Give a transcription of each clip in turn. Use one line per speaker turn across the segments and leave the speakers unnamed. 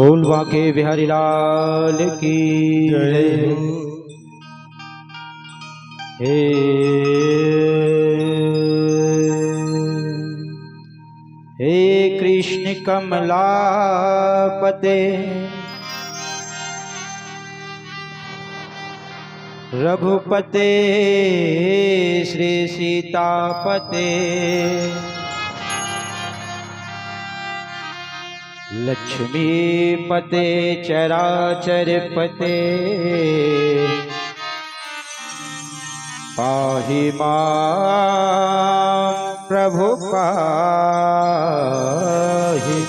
बोल बांके बिहारी लाल की जय। हे हे कृष्ण कमलापते रघुपते श्री सीतापते लक्ष्मीपते चराचर पते पाहि मां प्रभु पाहि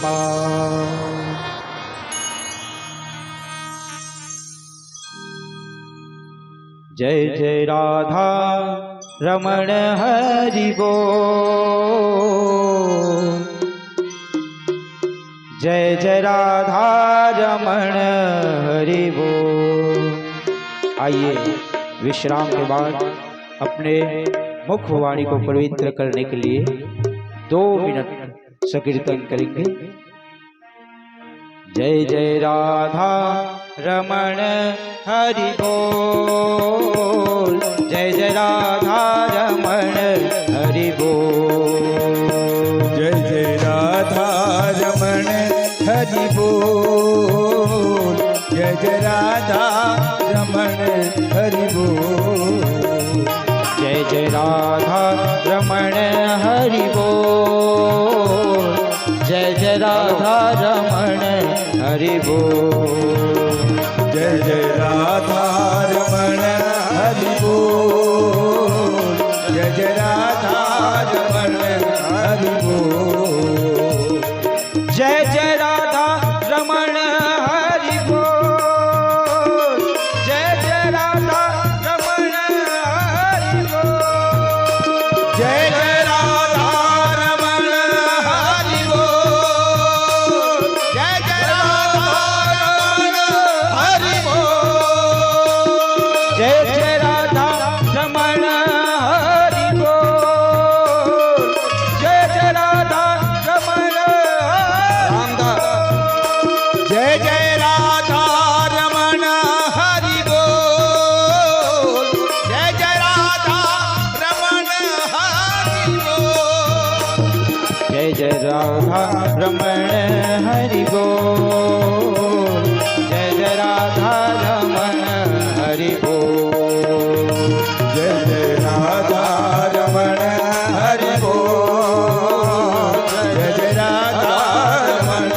मां। जय जय राधा रमण हरि बोल। जय जय राधा रमण हरि बोल। आइए विश्राम के बाद अपने मुख वाणी को पवित्र करने के लिए 2 मिनट संकीर्तन करेंगे। जय जय राधा रमण हरि बोल। जय जय राधा रमण हरि बोल।
जय जय राधा रमण हरि बोल। जय जय राधा रमण हरि बोल।
जय जय राधा रमण हरि बोल। जय जय राधा रमण हरि बोल।
जय जय राधा रमण हरि बोल। जय जय राधा रमण हरि बोल।
जय जय राधा रमण हरि बोल। जय जय राधा रमण हरि बोल।
जय जय राधा रमण हरि बोल। जय जय राधा रमण हरि बोल।
जय जय राधा रमण हरि बोल। जय जय राधा रमण
जय जय राधा रमण हरि बोल। जय जय राधा रमण हरि बोल।
जय जय राधा रमण हरि बोल। जय जय राधा रमण हरि बोल।
जय जय राधा रमण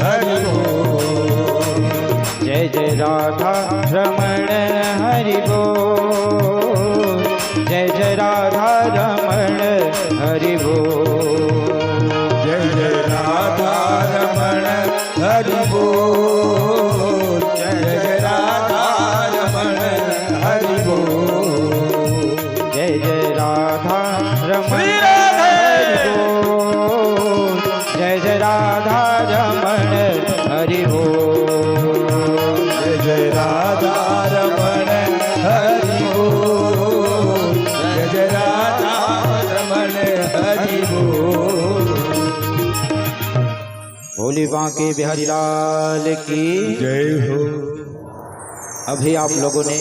हरि बोल। जय जय राधा रमण हरि बोल।
जय जय राधा रमण हरि बोल। जय जय राधा रमण हरि बोल।
जय जय राधा रमण हरि बोल। जय जय राधा रमण हरि बोल।
जय जय राधा रमण हरि बोल। जय जय राधा रमण हरि बोल।
जय जय राधा रमण हरि बोल। जय जय राधा रमण हरि बोल।
भोले बांके बिहारी लाल की
जय हो।
अभी आप लोगों ने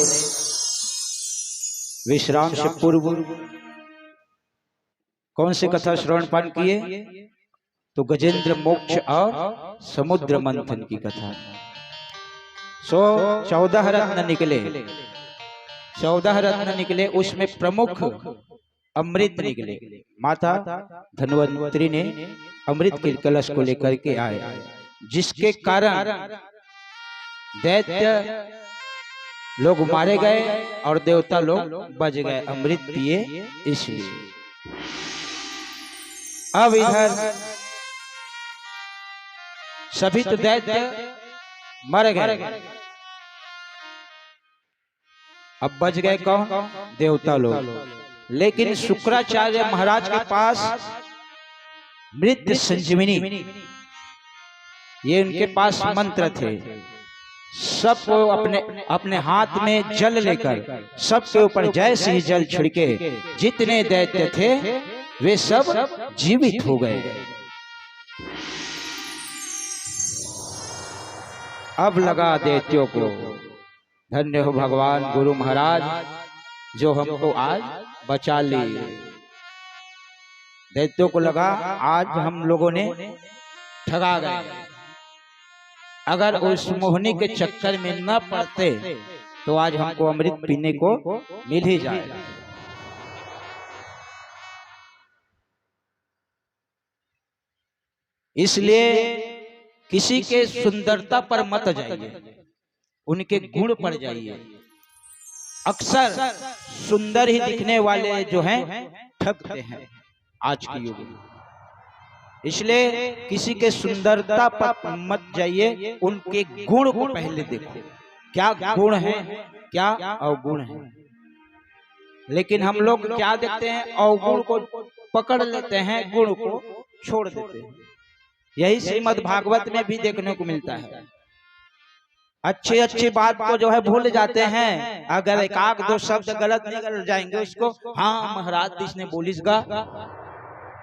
विश्राम से पूर्व कौन सी कथा श्रवण पान किए? तो गजेंद्र मोक्ष और समुद्र मंथन की कथा। 14 रत्न निकले, 14 रत्न निकले, उसमें प्रमुख अमृत निकले। माता धन्वंतरी ने अमृत के कलश को लेकर के आए, जिसके कारण दैत्य लोग मारे गए और देवता लोग बच गए, अमृत पिए इसलिए। अब इधर सभी तो दैत्य मर गए, अब बच गए कौन? देवता लोग। लेकिन शुक्राचार्य महाराज के पास मृत संजीवनी, ये उनके पास मंत्र थे। सबको अपने अपने हाथ में जल लेकर सबके ऊपर जैसे ही जल छिड़के, जितने दैत्य थे वे सब जीवित हो गए। अब लगा दैत्यों को। धन्य हो भगवान गुरु महाराज जो हमको आज बचा लिए। दैत्यों को लगा आज हम लोगों ने ठगा गए, अगर उस मोहनी के चक्कर में न पड़ते तो आज हमको अमृत पीने को मिल ही जाएगा। इसलिए किसी के सुंदरता पर मत जाइए, उनके गुण पर जाइए। अक्सर सुंदर ही दिखने वाले जो हैं ठगते हैं आज के युग में। इसलिए किसी के सुंदरता पर मत जाइए, उनके गुण को पहले देखो, क्या गुण है क्या अवगुण है। लेकिन हम लोग क्या देखते हैं, अवगुण को पकड़ लेते हैं, गुण को छोड़ देते हैं। यही श्रीमद् भागवत में भी देखने को मिलता है। अच्छी अच्छी बात को जो है भूल जाते हैं, अगर एक आध दो शब्द गलत निकल जाएंगे उसको, हाँ महाराज इसने बोलिसगा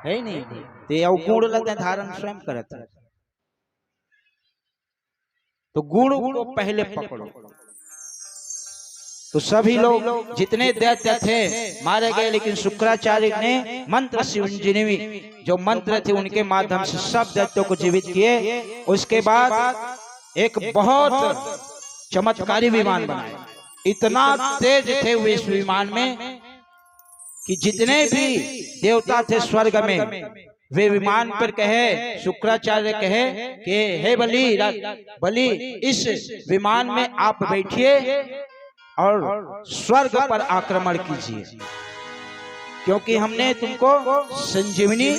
है नहीं, तो अवगुण लगते धारण स्वयं करते हैं। तो गुण को पहले पकड़ो। तो सभी लोग जितने दैत्य थे मारे गए, लेकिन शुक्राचार्य ने मंत्र संजीवनी जो मंत्र थे उनके माध्यम से सब दैत्यों को जीवित किए। उसके बाद एक बहुत चमत्कारी विमान बनाया। इतना तेज थे वे इस विमान में कि जितने भी देवता थे स्वर्ग में, वे विमान पर कहे, शुक्राचार्य कहे कि हे बलि इस विमान में आप बैठिए और स्वर्ग पर आक्रमण कीजिए, क्योंकि हमने तुमको संजीवनी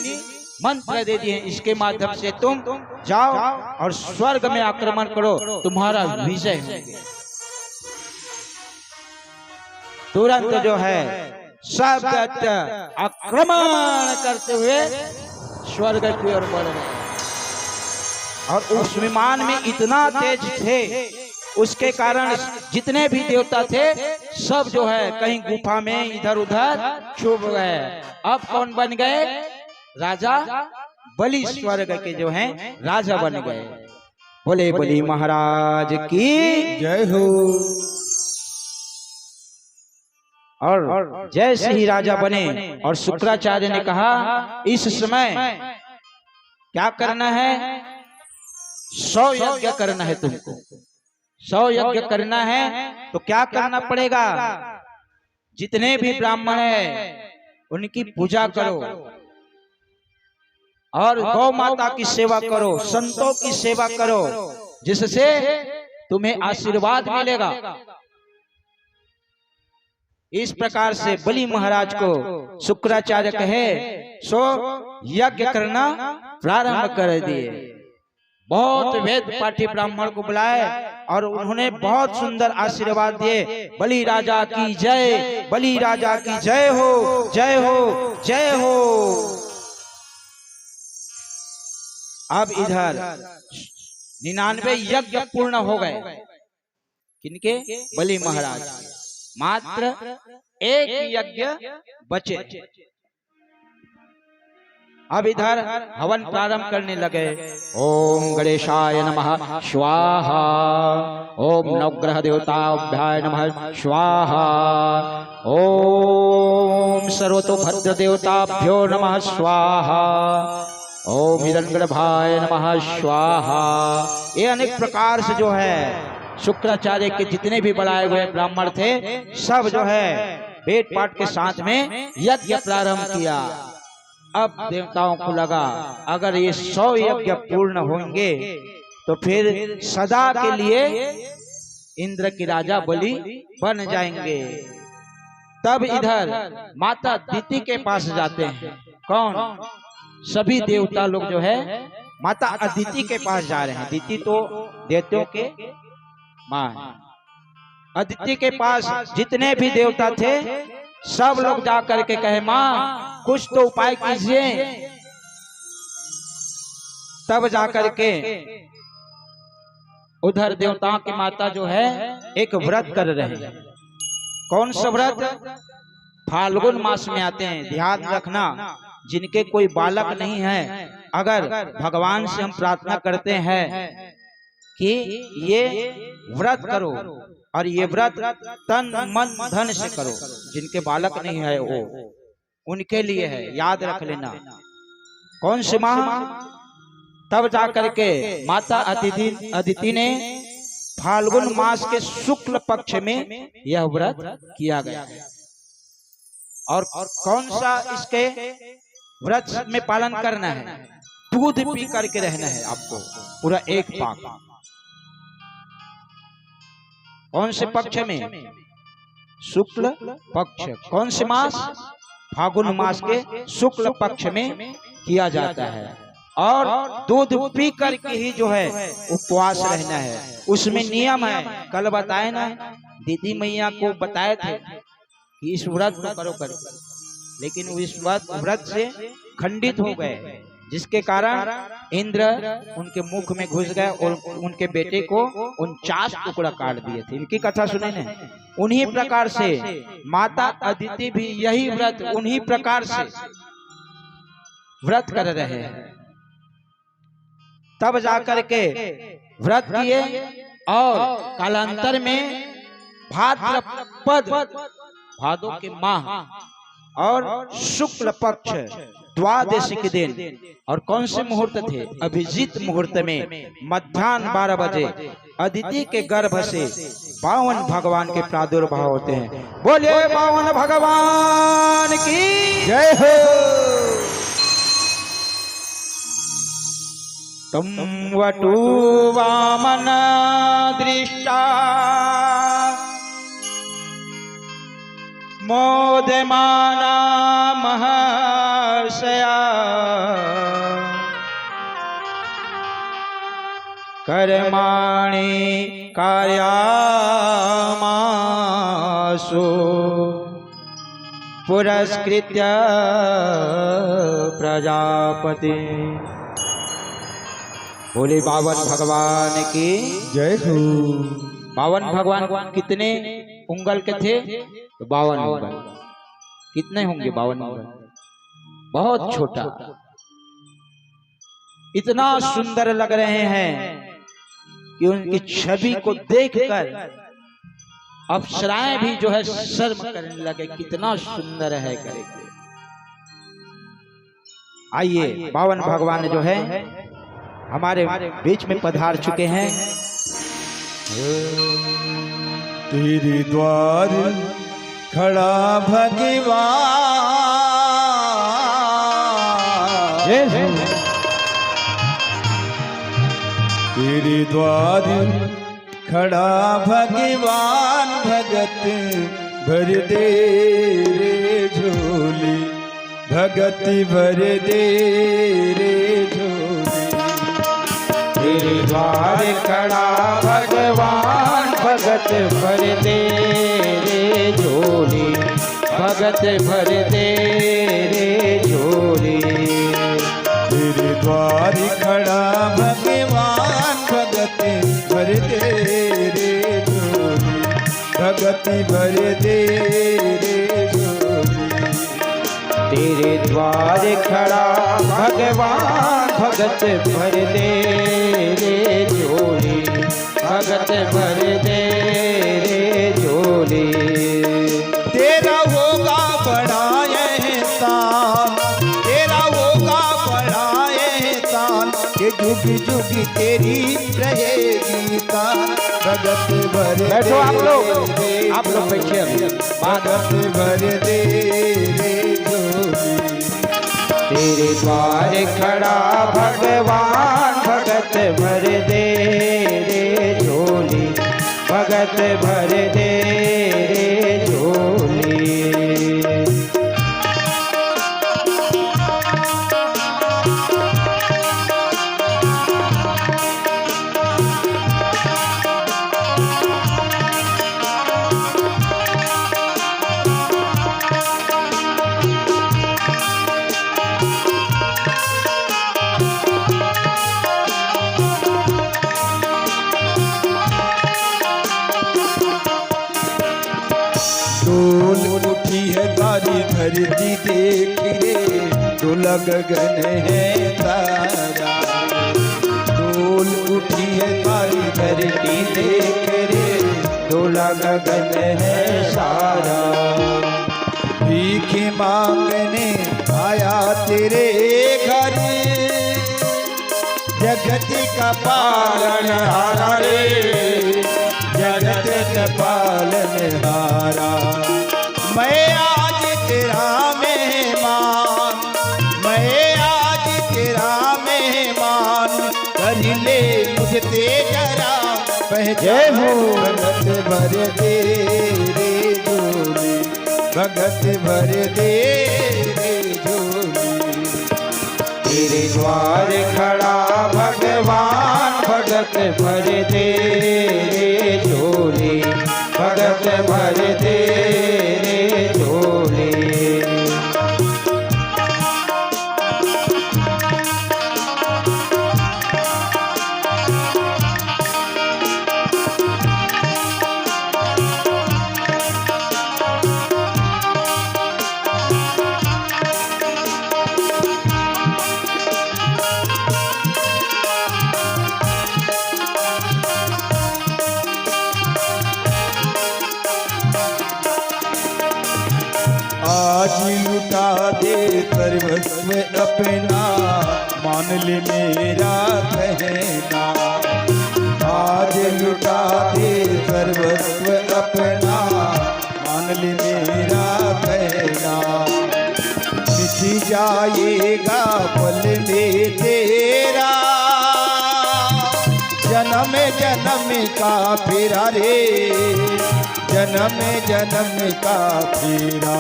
मंत्र दे दिए, इसके माध्यम से तुम जाओ और स्वर्ग में आक्रमण करो, तुम्हारा विजय होगा। तुरंत जो है सब दैत्य आक्रमण करते हुए स्वर्ग की ओर बढ़ रहे, और उस विमान में इतना तेज थे, उसके कारण जितने भी देवता थे सब जो है कहीं गुफा में इधर उधर छुप गए। अब कौन बन गए? राजा बलि स्वर्ग के जो हैं राजा बन गए। बोले बलि महाराज की
जय हो।
और जैसे ही राजा बने और शुक्राचार्य ने कहा इस समय क्या करना है, 100 यज्ञ करना है तुमको, 100 यज्ञ करना है। तो क्या करना पड़ेगा, जितने भी ब्राह्मण हैं उनकी पूजा करो और गौ माता की सेवा करो, संतों की सेवा करो, जिससे तुम्हें आशीर्वाद मिलेगा। इस प्रकार से बलि महाराज को शुक्राचार्य कहे सो यज्ञ करना प्रारंभ कर दिए। बहुत वेद पाठी ब्राह्मण को बुलाए और उन्होंने बहुत सुंदर आशीर्वाद दिए। बलि राजा की जय, बलि राजा की जय हो, जय हो, जय हो। अब इधर 99 यज्ञ पूर्ण हो गए। किनके? बलि महाराज। मात्र एक यज्ञ बचे। अब इधर हवन प्रारंभ करने लगे। ओम गणेशाय नमः स्वाहा, ओम नवग्रह देवताभ्याय नमः स्वाहा, ओम सर्वतोभद्र देवताभ्यो नमः स्वाहा, ओम हिरण्यगर्भाय नमः स्वाहा। ये अनेक प्रकार से जो है शुक्राचार्य के जितने भी बुलाए हुए ब्राह्मण थे सब जो है वेद पाठ के साथ में यज्ञ प्रारंभ किया। अब देवताओं को लगा अगर ये 100 यज्ञ पूर्ण होंगे तो फिर सदा के लिए इंद्र के राजा बलि बन जाएंगे। तब इधर माता दिति के पास जाते हैं। कौन? सभी देवता लोग जो है माता अदिति के पास जा रहे हैं। दिति तो देवताओं के मां। अदिति के पास जितने भी देवता थे सब लोग जाकर के कहे मां कुछ तो उपाय कीजिए। तब जाकर के उधर देवताओं की माता जो है एक व्रत कर रहे हैं। कौन सा व्रत? फाल्गुन मास में आते हैं। ध्यान रखना, जिनके कोई बालक नहीं है, अगर भगवान से हम प्रार्थना करते हैं कि ये व्रत करो और ये व्रत तन मन धन से करो। जिनके बालक नहीं है वो उनके लिए है, याद रख लेना। कौन से माह? तब जाकर के माता अदिति ने फाल्गुन मास के शुक्ल पक्ष में यह व्रत किया गया। और कौन सा इसके व्रत में पालन करना है? दूध पी करके रहना है आपको पूरा एक पाक। कौन से पक्ष में? शुक्ल पक्ष। कौन से मास? फाल्गुन मास के शुक्ल पक्ष में किया जाता है। और दूध पी करके ही जो है उपवास रहना है। उसमें नियम है, कल बताए ना, दीदी मैया को बताए थे कि इस व्रत को करो कर, लेकिन वो इस व्रत से खंडित हो गए, जिसके कारण इंद्र उनके मुख में घुस गए और उनके बेटे को 49 टुकड़ा काट दिए थे। इनकी कथा सुने ने। उन्हीं प्रकार से माता अदिति भी यही व्रत उन्हीं प्रकार से व्रत कर रहे हैं। तब जाकर के व्रत किए और कालांतर में भाद्रपद, भादों के माह और शुक्ल पक्ष द्वादशी के दिन, और कौन से मुहूर्त थे? अभिजीत मुहूर्त में मध्याह्न 12 बजे अदिति के गर्भ से बावन भगवान के प्रादुर्भाव होते हैं। बोलिए बावन भगवान की
जय हो।
तुम वटु वामन दृष्टा मोदमाना महर्षया कर्माणि कार्यामासु पुरस्कृत्य प्रजापति। बोले बावन भगवान की
जय हो।
बावन भगवान कितने उंगल के थे? तो 52 उंगल। कितने होंगे 52 उंगल? बहुत छोटा। इतना सुंदर लग रहे हैं कि उनकी छवि को देखकर अप्सराएं भी जो है शर्म करने लगे, कितना सुंदर है करके। आइए, 52 भगवान जो है हमारे बीच में पधार चुके हैं।
तेरे द्वार खड़ा भगवान, तेरे द्वार खड़ा भगवान, भगत भर दे रे झोली, भगत भर दे रे झोली।
तेरे द्वार खड़ा भगवान, भगत भर दे रे झोली, भगत भर दे रे झोली।
तेरे द्वार खड़ा भगवान, भगत भर दे रे झोली, भगत भर दे रे झोली।
तेरे द्वार खड़ा भगवान, भगत भर दे रे झोली, भगत भर दे रे झोली।
तेरा होगा बड़ा एहसान, तेरा होगा बड़ा एहसान, कि जुग जुग तेरी रहेगी तान, भगत भर दे।
बैठो आप लोग बैठिए अभी।
भगत भर दे रे झोली।
तेरे द्वार खड़ा भगवान, भगत भर दे रे झोली, भगत भर दे रे झोली।
डोल उठी है तारी धरती देख रे, डोला गगन है तारा। डोल उठी है तारी
धरती देख रे डोला गगन है सारा।
भीख मांगने आया तेरे घर, जगत का पालनहारा रे, जगत का पालनहारा। मैं आज तेरा मेहमान, मैं आज तेरा मेहमान, कर ले मुझे जरा पहचान। भगत भर दे रे झोली, भगत भर दे रे झोली।
तेरे द्वार खड़ा भगवान भगत भर दे रे झोली, भगत भर दे रे झोली।
आज लुटा दे सर्वस्व अपना, मान ले मेरा कहना। आज लुटा दे सर्वस्व अपना, मान ले मेरा कहना। मिट जाएगा पल में तेरा, जन्म जन्म का फेरा रे, जन्म जन्म का फेरा।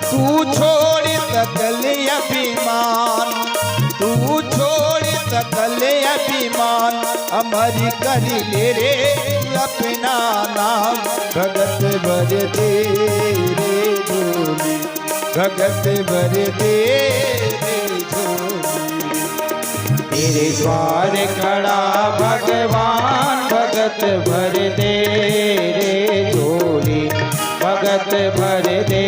तू छोड़ सकल अभिमान, तू छोड़ सकल अभिमान, अमर कर ले रे अपना नाम। भगत भर दे रे झोली, भगत भर दे रे झोली।
तेरे द्वार खड़ा भगवान भगत भर दे रे झोली, भगत भर दे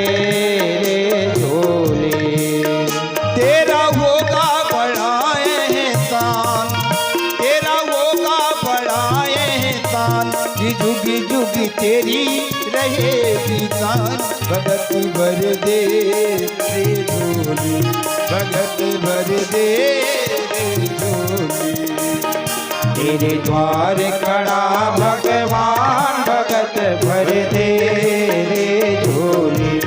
रे झोली।
तेरा होगा बड़ा एहसान, तेरा होगा बड़ा एहसान, जुग जुग तेरी रहेगी शान। भगत भर दे रे झोली, भगत भर दे रे झोली।
तेरे द्वार खड़ा भगवान भगत भर दे रे झोली,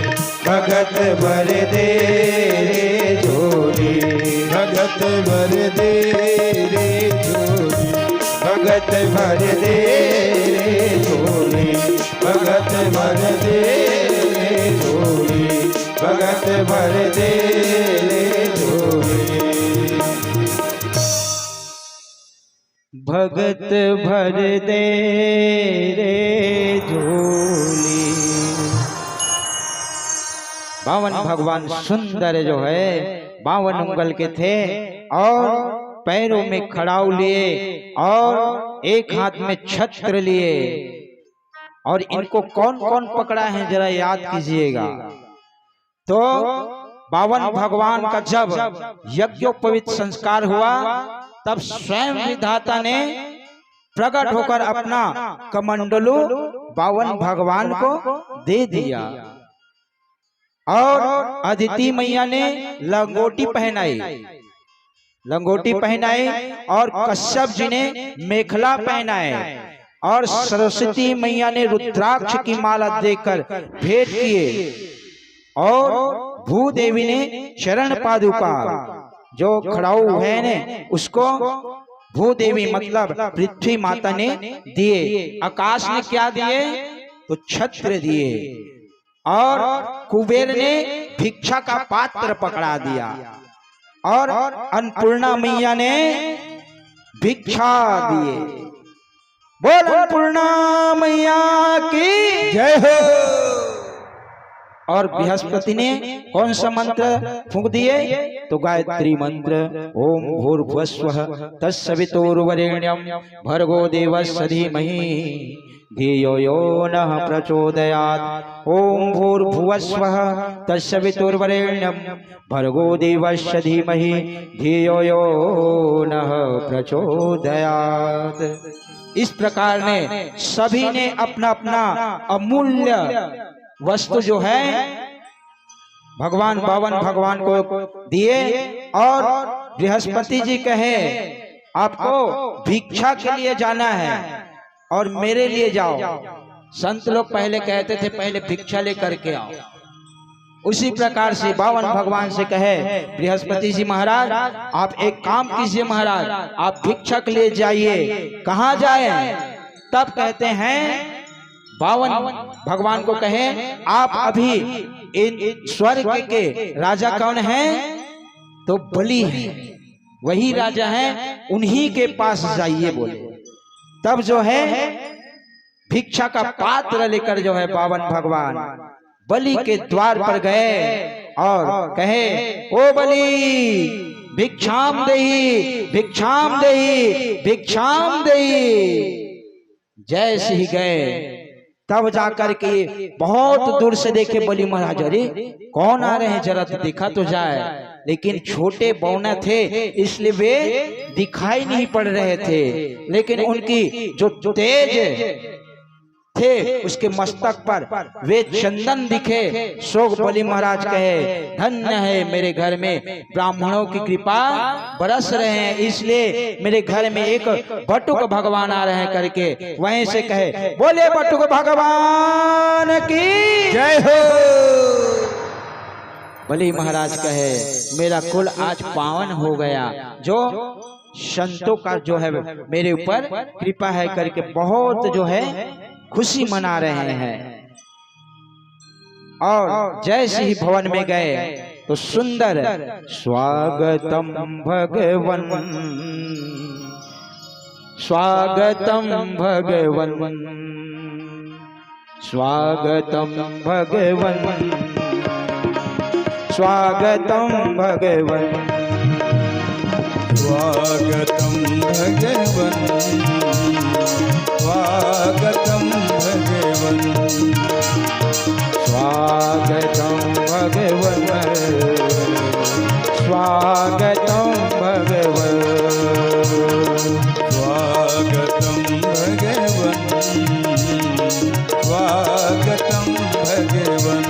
भगत भर दे रे झोली,
भगत भर दे रे झोली,
भगत भर दे रे झोली, भगत भर दे रे झोली, भगत भर दे रे झोली। भगत भर दे रे झोली। बावन भगवान सुंदर जो है 52 उंगल के थे और पैरों में खड़ाऊ लिए और एक हाथ में छत्र लिए। और इनको कौन कौन पकड़ा है जरा याद कीजिएगा। तो 52 भगवान का जब यज्ञोपवीत संस्कार हुआ तब स्वयं विधाता ने प्रकट होकर अपना कमंडलू 52 भगवान को दे दिया और अदिति मैया ने लंगोटी पहनाई, लंगोटी पहनाई और कश्यप जी ने मेखला पहनाए और सरस्वती मैया ने रुद्राक्ष की माला देकर भेंट किए और भूदेवी ने चरण पादुका जो खड़ाऊ है ने उसको भूदेवी मतलब पृथ्वी माता ने दिए। आकाश ने क्या दिए तो छत्र दिए और कुबेर ने भिक्षा का पात्र पकड़ा दिया और अन्नपूर्णा मैया ने भिक्षा दिए। बोल अन्नपूर्णा मैया की जय हो। और बृहस्पति ने कौन सा मंत्र फूंक दिए तो गायत्री मंत्र ओम भूर्भुवस्वः तत्सवितुर्वरेण्यं भर्गो देवस्य धीमहि धियो यो नः प्रचोदयात्। ओम भूर्भुवस्वः तत्सवितुर्वरेण्यं भर्गो देवस्य धीमहि धियो यो नः प्रचोदयात्। इस प्रकार ने सभी ने अपना अपना अमूल्य वस्तु जो है भगवान बावन भगवान को दिए और बृहस्पति जी कहे आपको भिक्षा के लिए जाना है और मेरे लिए जाओ। संत लोग पहले कहते थे पहले भिक्षा लेकर के आओ। उसी प्रकार से बावन भगवान से कहे बृहस्पति जी महाराज आप एक काम कीजिए महाराज, आप भिक्षा के लिए जाइए। कहाँ जाए? तब कहते हैं बावन भगवान को कहे आप अभी इन स्वर्ग के राजा कौन है? तो बलि है, वही राजा है, उन्हीं के पास जाइए बोले। तब जो है भिक्षा का पात्र लेकर जो है बावन भगवान बलि के द्वार पर गए और कहे ओ बलि भिक्षाम देहि भिक्षाम देहि भिक्षाम देहि। जैसे ही गए तब जाकर के बहुत दूर से देखे बलि महाराज, अरे कौन आ रहे हैं जरा तो देखा तो जाए। लेकिन छोटे बौना थे इसलिए वे दिखाई नहीं पड़ रहे थे, लेकिन उनकी जो तेज थे उसके मस्तक पर वे चंदन दिखे। सोग बलि महाराज कहे धन्य है मेरे घर में ब्राह्मणों की कृपा बरस रहे हैं, इसलिए मेरे घर में एक बटुक भगवान आ रहे हैं करके वहीं से कहे बोले बटुक भगवान की
जय हो।
बलि महाराज कहे मेरा कुल आज पावन हो गया, जो संतों का जो है मेरे ऊपर कृपा है करके बहुत जो है खुशी मना रहे हैं। और जैसे ही भवन में गए तो सुंदर स्वागतम भगवन स्वागतम भगवन स्वागतम भगवन स्वागतम भगवन
स्वागतम भगवन स्वागतम भगवन
स्वागतम भगवन स्वागतम भगवन
स्वागतम भगवन स्वागतम भगवन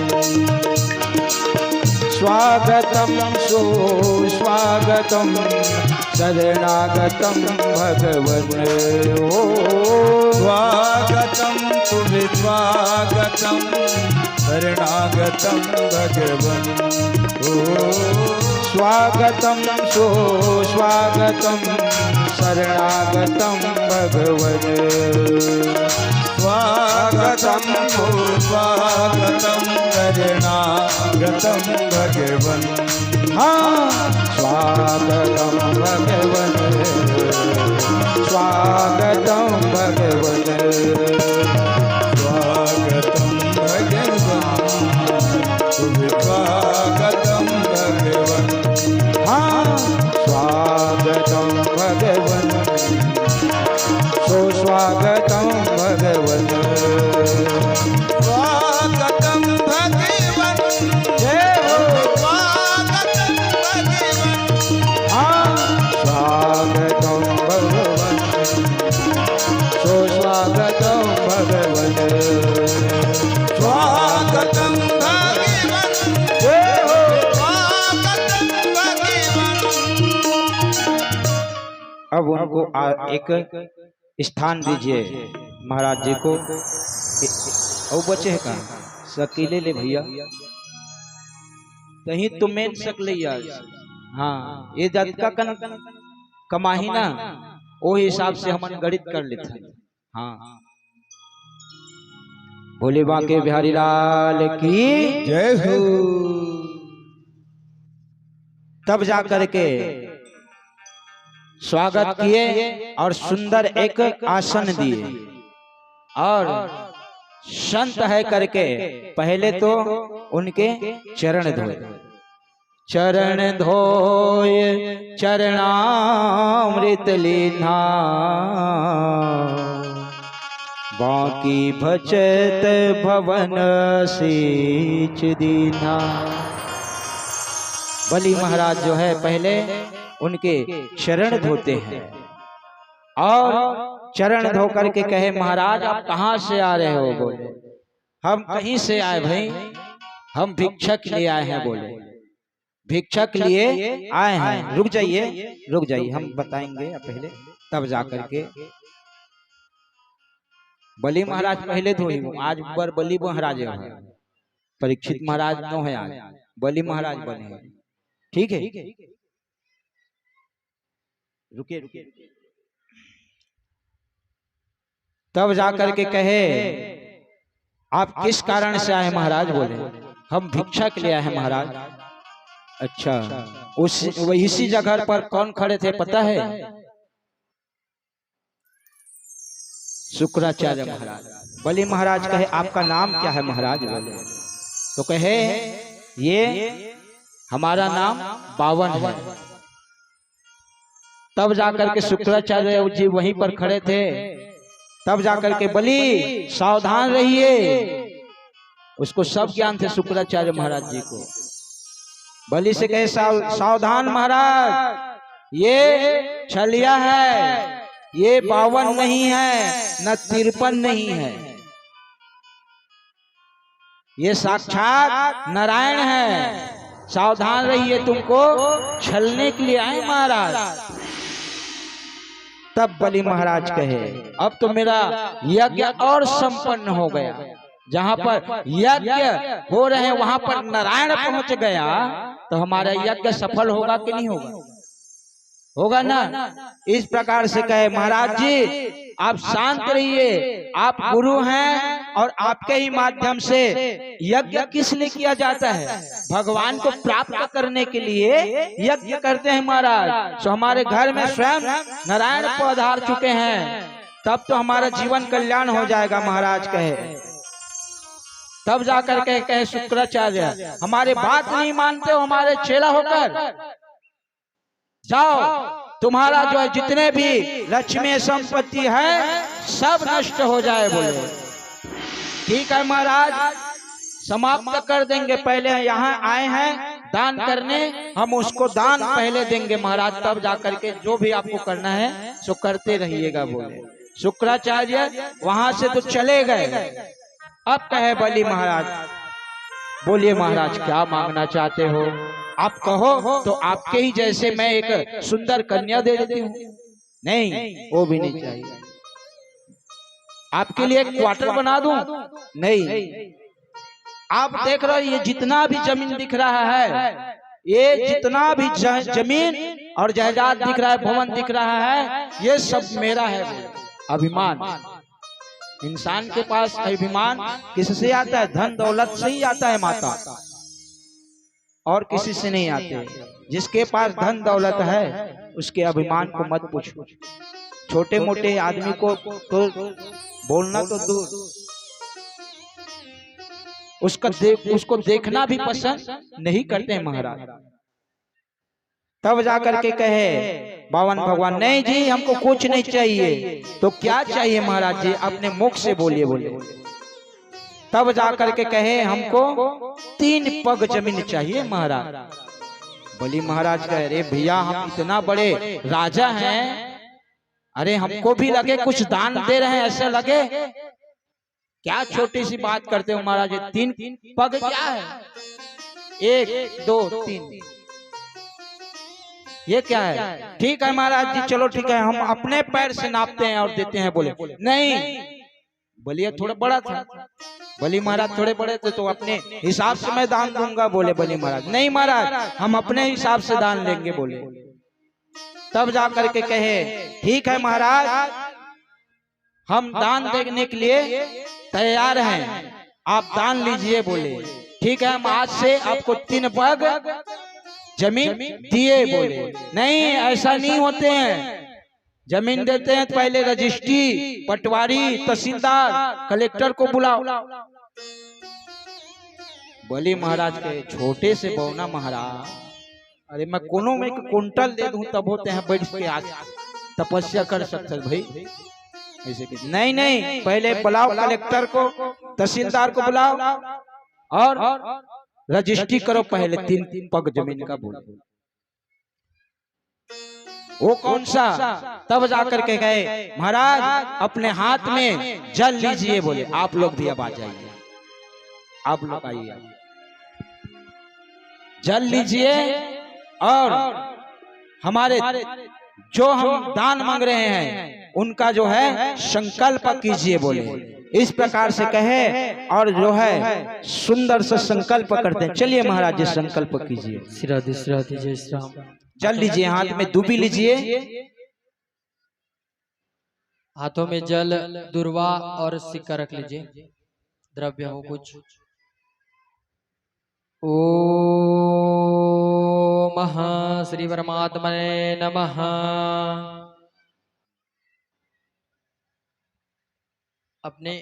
स्वागतम सुस्वागतम शरणागतम भगवन। ओ
स्वागतम तुभि स्वागतम शरणागतम भगवन। ओ
स्वागतम सुस्वागतम शरणागतम भगवन।
स्वागतम स्वागतम शरणागतम भगवन।
हाँ स्वागतम भगवन स्वागतम भगवन
स्वागतम भगवन तुभि स्वागतम भगवन।
हाँ स्वागतम भगवन सुस्वागतम भगवन।
स्वागतम भगवन
जय हो।
स्वागतम भगवन।
हाँ स्वागतम भगवन सुस्वागतम भगवन।
स्वागतम भगवन
जय हो।
स्वागतम भगवन।
अब उनको एक स्थान दीजिए महाराज जी को। और बचे है कहाँ? सकीले ले भैया कहीं तुम्हें सकले यार। हाँ ये जात का कमाही ना वो हिसाब से हम गणित कर लेते हैं। हाँ भोले बांके बिहारी लाल की
जय हो।
तब जा करके स्वागत किए और सुंदर एक आसन दिए और संत है करके पहले तो उनके चरण धोए। चरण धोए चरणामृत लीना बाकी भचत भवन सींच दीना। बलि महाराज जो है पहले उनके चरण धोते हैं और चरण धो करके कहे महाराज आप कहाँ से आ रहे हो? बोले हम कहीं से आए भाई, हम भिक्षक लिए आए हैं। बोले भिक्षक लिए आए हैं, रुक जाइए हम बताएंगे पहले तब जाकर के। बलि महाराज पहले धोई, आज ऊपर बलि महाराज है, परीक्षित महाराज नो है, आज बलि महाराज बने हैं। ठीक है, रुके तब जाकर के कहे आप किस कारण से आए महाराज? बोले हम भिक्षा के लिए आए हैं महाराज। अच्छा, इसी जगह पर कौन खड़े थे पता है? शुक्राचार्य महाराज। बलि महाराज कहे आपका नाम क्या है महाराज? बोले तो कहे ये हमारा नाम बावन है। तब जाकर के शुक्राचार्य जी वहीं पर खड़े थे। तब जाकर के बलि सावधान रहिए, उसको सब ज्ञान थे शुक्राचार्य महाराज जी को। बलि से कहे सावधान महाराज, ये छलिया है, ये 52 नहीं है न 53 नहीं है, ये साक्षात नारायण है। सावधान रहिए, तुमको छलने के लिए आए महाराज। तब बलि महाराज कहे अब तो मेरा यज्ञ और संपन्न हो गया। जहाँ पर यज्ञ हो रहे हैं वहां पर नारायण पहुंच गया तो हमारा यज्ञ सफल होगा कि नहीं होगा? होगा ना। इस प्रकार से कहे महाराज जी आप शांत रहिए, आप गुरु हैं और आपके ही माध्यम से यज्ञ किस लिए किया जाता है? भगवान को प्राप्त करने के लिए यज्ञ करते हैं महाराज। तो हमारे घर में स्वयं नारायण पधार चुके हैं, तब तो हमारा जीवन कल्याण हो जाएगा महाराज कहे। तब जाकर के कहे शुक्राचार्य हमारे बात नहीं मानते हो, हमारे चेला होकर जाओ, तुम्हारा जो है जितने भी लक्ष्मी संपत्ति है सब नष्ट हो जाए। बोले ठीक है महाराज, समाप्त कर देंगे, पहले यहाँ आए हैं दान करने, हम उसको दान पहले देंगे महाराज, तब जाकर के जो भी आपको करना है सो करते रहिएगा। बोले शुक्राचार्य वहां से तो चले गए। अब कहे बलि महाराज बोलिए महाराज क्या मांगना चाहते हो? आप कहो तो आपके ही जैसे मैं एक सुंदर कन्या दे देती हूँ। नहीं, वो भी नहीं चाहिए। आपके लिए एक क्वार्टर बना दूं? नहीं। आप देख रहे हो ये जितना भी जमीन दिख रहा है, ये जितना भी जमीन और जायदाद दिख रहा है, भवन दिख रहा है, ये सब मेरा है। अभिमान, इंसान के पास अभिमान किससे आता है? धन दौलत से ही आता है माता, और किसी से नहीं आते। जिसके पास धन दौलत है उसके अभिमान को मत पूछो। छोटे मोटे आदमी को तो बोलना तो दूर, उसको देखना भी पसंद नहीं करते हैं महाराज। तब जाकर के कहे बावन भगवान नहीं जी हमको कुछ नहीं चाहिए। तो क्या चाहिए महाराज जी? अपने मुख से बोलिए। बोले तब जाकर के कहे हमको 3 पग जमीन चाहिए महाराज। बलि महाराज कहे अरे भैया हम इतना बड़े राजा हैं, अरे हमको भी लगे कुछ दान दे रहे हैं ऐसा लगे, क्या छोटी सी बात करते हो महाराज? 3 पग क्या है? 1 2 3 ये क्या है? ठीक है महाराज जी चलो ठीक है, हम अपने पैर से नापते हैं और देते हैं। बोले नहीं, बलिया थोड़ा बड़ा था, बलि महाराज थोड़े बड़े थे, तो अपने हिसाब से मैं दान दूंगा। बोले बलि महाराज नहीं महाराज हम अपने हिसाब से दान लेंगे। बोले तब जाकर के कहे ठीक है महाराज हम दान देने के लिए तैयार हैं, आप दान लीजिए। बोले ठीक है हम आज से आपको 3 पग जमीन दिए। बोले नहीं ऐसा नहीं होते हैं, जमीन देते हैं तो पहले रजिस्ट्री, पटवारी, तहसीलदार, कलेक्टर को बुलाओ। बलि महाराज के छोटे से बौना महाराज, अरे मैं कोनो में कुंटल दे दूं तब होते हैं बैठ के आज तपस्या कर सकते भाई। ऐसे नहीं नहीं, पहले बुलाओ कलेक्टर को, तहसीलदार को बुलाओ और रजिस्ट्री करो पहले 3 पग जमीन का बोल। वो कौन सा? तब जाकर के गए महाराज अपने हाथ में जल लीजिए, बोले आप लोग भी अब आ जाइए, आप लोग आइए, जल लीजिए और हमारे जो हम दान मांग रहे हैं उनका जो है संकल्प कीजिए, बोले इस प्रकार से कहे और जो है सुंदर से संकल्प करते हैं। चलिए महाराज जी संकल्प कीजिए।
श्राद्धि श्राद्धि जय श्री राम।
जल लीजिए, हाथ में दूबी लीजिए,
हाथों में जल, दुर्वा और सिक्का रख लीजिए, द्रव्य हो कुछ। ओम श्री परमात्मने नमः। अपने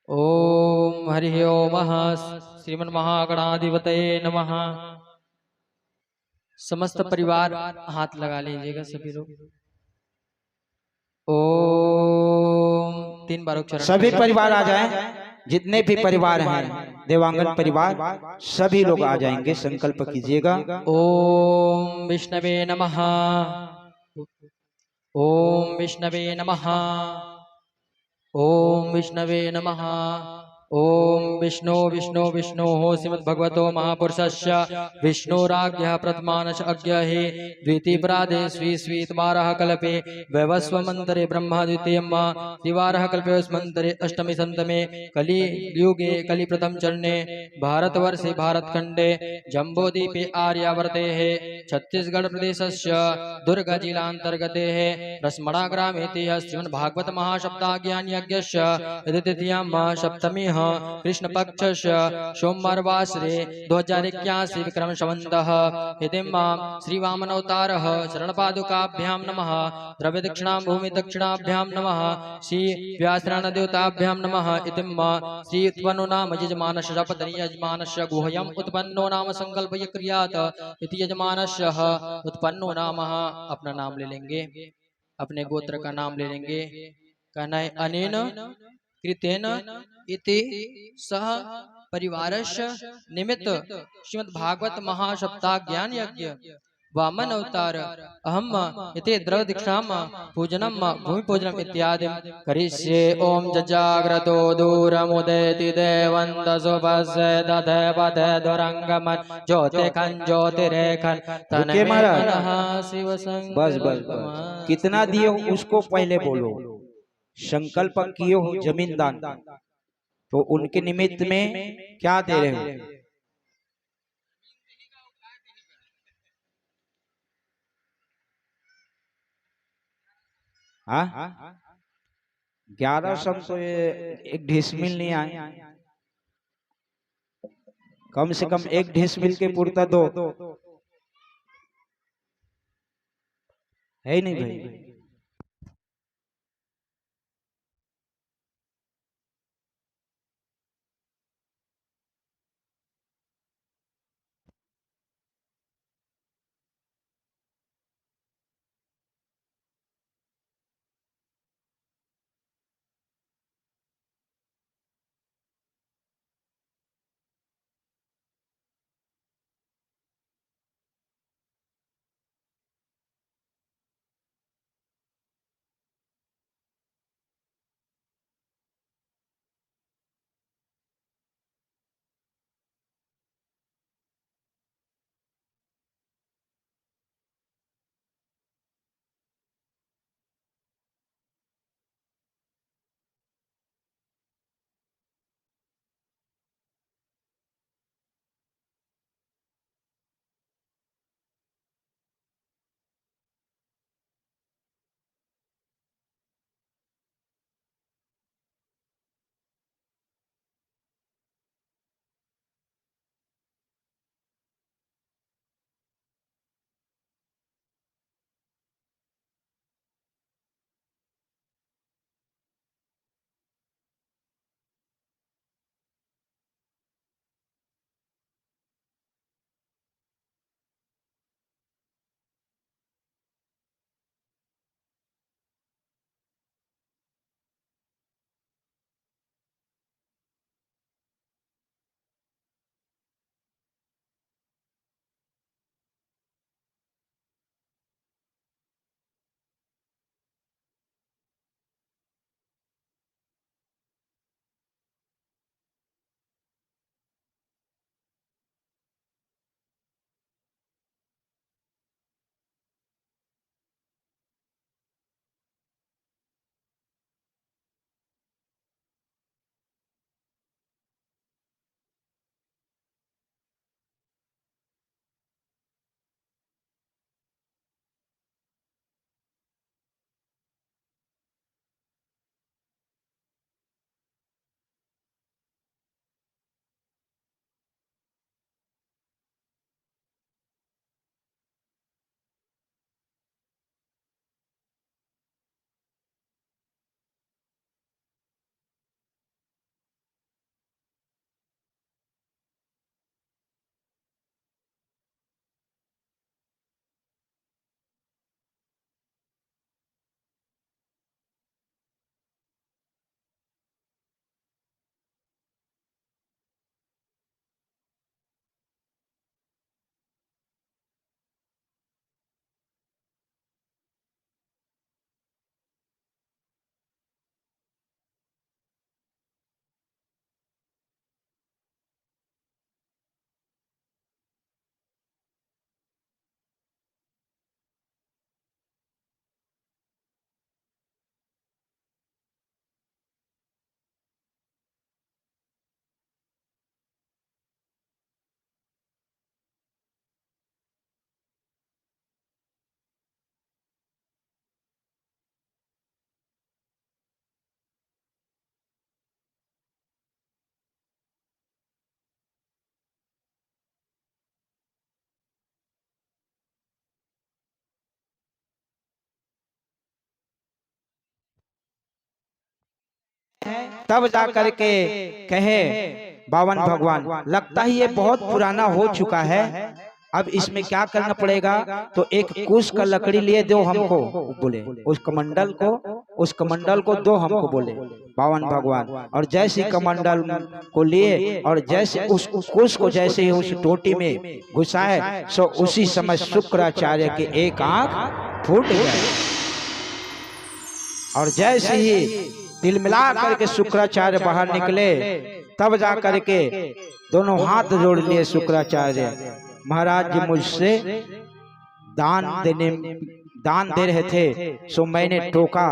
ओम हरि ओम श्रीमन महागणाधिपतये नमः। समस्त परिवार हाथ लगा लीजिएगा सभी लोग। ओम 3 बार उच्चारण।
सभी परिवार आ जाएं, जितने भी परिवार हैं देवांगन परिवार सभी लोग आ जाएंगे, संकल्प कीजिएगा।
ओम विष्णवे नमः। ओम विष्णवे नमः। ओम विष्णवे नमः। ओम विष्णु विष्णु विष्णु श्रीमद्भगवतो महापुरुषस्य विष्णुराज्ञः प्रथमानश अज्ञः द्वितीयपराधे स्वी स्वीतवारः कल्पे वैवस्वमन्तरे ब्रह्मा द्वितीयम् द्विवारः कल्पे वस्मन्तरे अष्टमे सन्तमे कलियुगे कलिप्रथम चरणे भारतवर्षे भारतखण्डे जम्बूद्वीपे आर्यावर्तेः छत्तीसगढ़ प्रदेशस्य दुर्ग जिलान्तर्गतेः रसमणा ग्रामे श्रीमद्भागवत महासप्ताह यज्ञस्य तृतीयां सप्तमी कृष्ण पक्ष सोमवारवासरे 2081 विक्रम संवतः हितिम श्री वामन अवतार शरणपादुकाभ्यां नमः। द्रव्य दक्षिणा भूमि दक्षिणाभ्यां नमः। श्री व्यासनारायण देवताभ्यां नमः। इतिम श्री उत्पन्नो नाम यजमानस्य शपथनि यजमानस्य गुह्यम् उत्पन्नो नाम संकल्प क्रियात इति यजमानस्य उत्पन्नो नाम। अपना नाम ले लेंगे, अपने गोत्र का नाम ले लेंगे। कहना है अनेन कृतेन इति सह परिवारस्य निमित्त श्रीमद् भागवत महासप्ताह ज्ञान यज्ञ वामन अवतार अहम इति द्रव दीक्षाम पूजनम भूमि पूजनम इत्यादि करिष्ये। ओम जजाग्रतो दूरमुदेति देवन्त सुभस्य दधेवधे दुरंगमन ज्योतिखन ज्योतिरेखन तन्मे मनः शिव संग।
बस बस बस, कितना दिए हो उसको पहले बोलो। संकल्प किए हो जमीन दान, तो उनके निमित्त में क्या दे रहे हो? हाँ 11 सम तो ये एक ढिसमिल नहीं आए, कम से कम एक ढिसमिल के पुरता दो है ही नहीं भाई। तब जा करके कहे बावन भगवान, लगता ही ये बहुत पुराना हो चुका है, अब इसमें क्या करना पड़ेगा, तो एक कुश का लकड़ी लिए दो हमको, बोले उस कमंडल को दो हमको, बोले बावन भगवान। और जैसे कमंडल को लिए और जैसे उस कुश को जैसे ही उस टोटी में घुसाए, सो उसी समय शुक्राचार्य की एक आंख फूट गई। और जैसे ही तिलमिला करके शुक्राचार्य बाहर निकले, तब जा करके दोनों हाथ जोड़ लिए शुक्राचार्य, महाराज जी मुझसे दान दे रहे थे, सो मैंने टोका,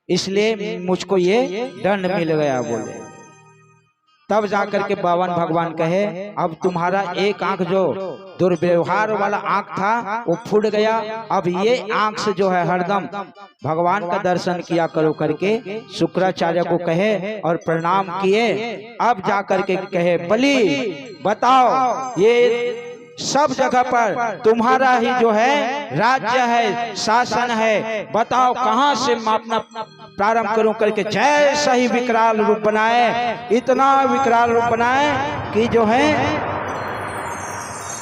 इसलिए मुझको ये दंड मिल गया, बोले। तब जाकर के बावन भगवान कहे, अब तुम्हारा एक आंख जो दुर्व्यवहार वाला आंख था वो फूट गया, अब ये आंख से जो है हरदम भगवान का दर्शन किया करो करके शुक्राचार्य को कहे और प्रणाम किए। अब जाकर के कहे, बलि बताओ, ये सब जगह पर तुम्हारा ही जो है राज्य है, शासन है, बताओ कहां से मैं अपना प्रारंभ करूं करके जैसा ही विकराल रूप बनाए, इतना विकराल रूप बनाए कि जो है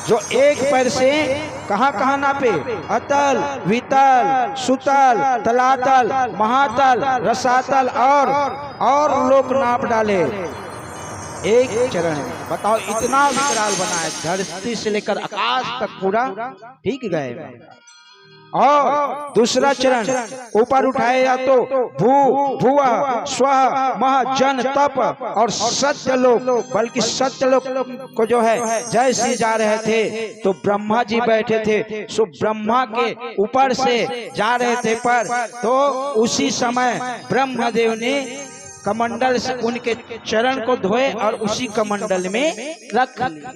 जो एक पैर से कहां नापे, अतल, वितल, सुतल, तलातल, महातल, रसातल और लोक नाप डाले एक चरण में। बताओ इतना विकराल बनाए, धरती से लेकर आकाश तक पूरा ठीक गए। और दूसरा चरण ऊपर उठाया तो भुआ स्वः मह जन तप और सत्य लोक, बल्कि सत्य लोक को जो है जैसे जा रहे थे तो ब्रह्मा जी बैठे थे, सो ब्रह्मा के ऊपर से जा रहे थे पर, तो उसी समय ब्रह्मदेव ने कमंडल से उनके चरण को धोए और उसी कमंडल में रख लिया।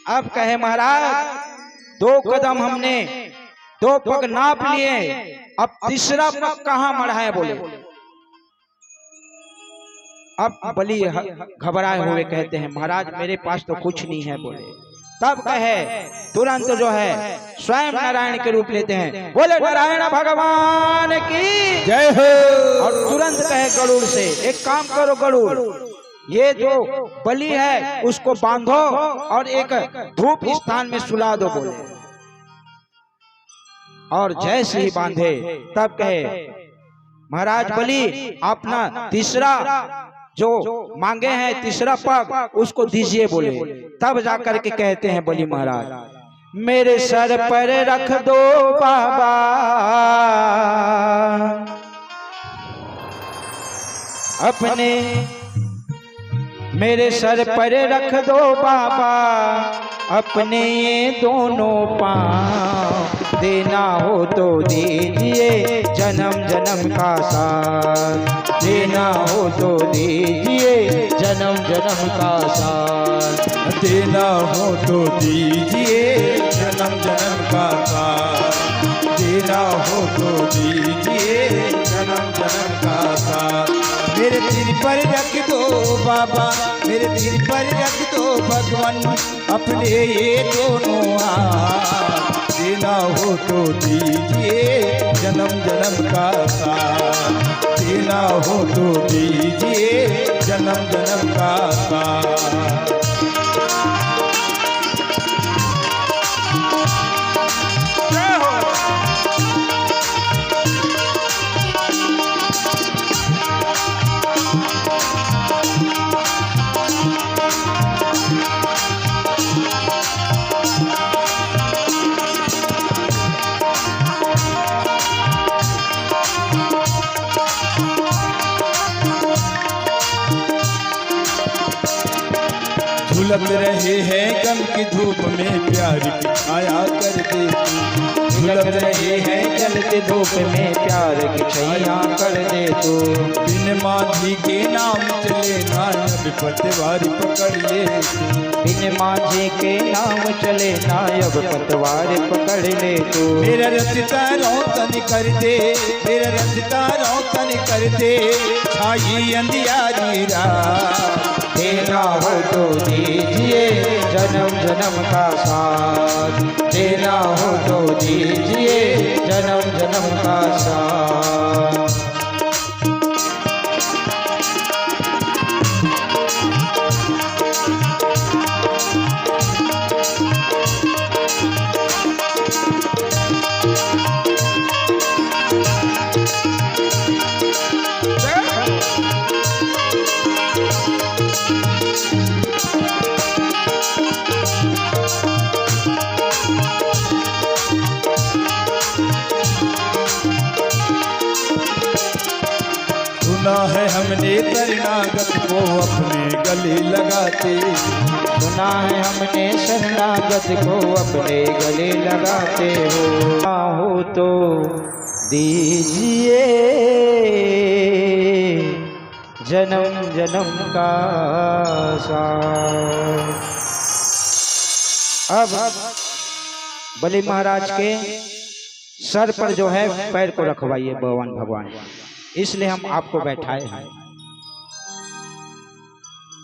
अब कहे महाराज, 2 कदम हमने 2 पग नाप लिए, अब तीसरा पग कहाँ मढ़ाए, बोले। अब बलि घबराए हुए कहते हैं, महाराज मेरे पास तो कुछ नहीं है, बोले। तब कहे, तुरंत जो है स्वयं नारायण के रूप लेते हैं, बोले नारायण भगवान की
जय हो।
और तुरंत कहे गरुड़ से, एक काम करो गरुड़, ये जो बलि है उसको बांधो और एक धूप स्थान में सुला दो, बोले। और जैसे ही बांधे तब कहे, महाराज बलि अपना तीसरा जो मांगे हैं तीसरा पग उसको दीजिए, बोले। तब जाकर के कहते हैं बलि महाराज, मेरे सर पर रख दो बाबा, अपने मेरे सर पर रख दो बाबा, अपने ये दोनों पांव, देना हो तो दीजिए जन्म जन्म का साथ, देना हो तो दीजिए जन्म जन्म का साथ,
देना हो तो दीजिए जन्म जन्म का साथ, देना हो तो दीजिए जन्म जन्म का साथ। मेरे दिल पर रख दो बाबा, मेरे दिल पर रख दो भगवान, अपने ये दोनों हाथ, देना हो तो दीजिए जन्म जन्म का साथ, देना हो तो दीजिए जन्म जन्म का साथ। झुलक रहे हैं गम की धूप में प्यार की छाया कर दे तू,
झुलक रहे हैं जलते धूप में प्यार की छाया कर दे तू,
बिन मांझी के नाम चले नायब पतवार पकड़ ले तू,
बिन मांझी के नाम चले नायब पतवार पकड़ ले तू,
मेरा रचता रोतन कर दे, मेरा रचता रोतन कर दे, छाई अंधियारी रात,
देना हो तो दीजिए जन्म जन्म का साथ, देना हो तो दीजिए जन्म जन्म का साथ।
गले लगाते।
सुना है हमने शरणागत को अपने गले लगाते हो तो दीजिए जन्म जन्म का साथ। अब बलि महाराज के सर पर जो है पैर को रखवाइए भगवान, इसलिए हम आपको बैठाए हैं।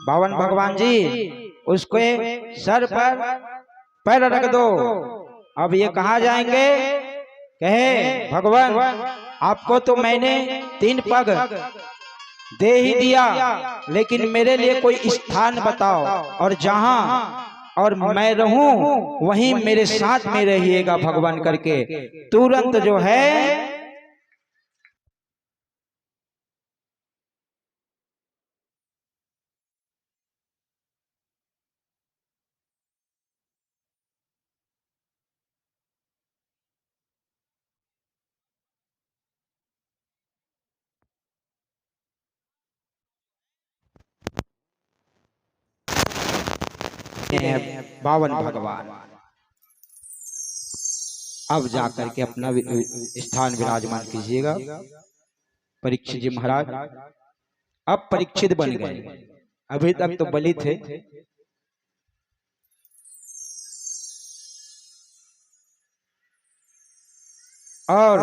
बावन भगवान जी उसके सर पर पैर रख दो। अब ये कहाँ जाएंगे? कहे भगवान आपको तो मैंने 3 पग दे ही दिया, लेकिन मेरे लिए कोई स्थान बताओ और जहां और मैं रहूं वहीं मेरे साथ में रहिएगा भगवान करके। तुरंत जो है बावन भगवान अब जाकर के अपना स्थान विराजमान कीजिएगा। परीक्षित जी महाराज अब परीक्षित बन गए, अभी तक तो बलि थे। और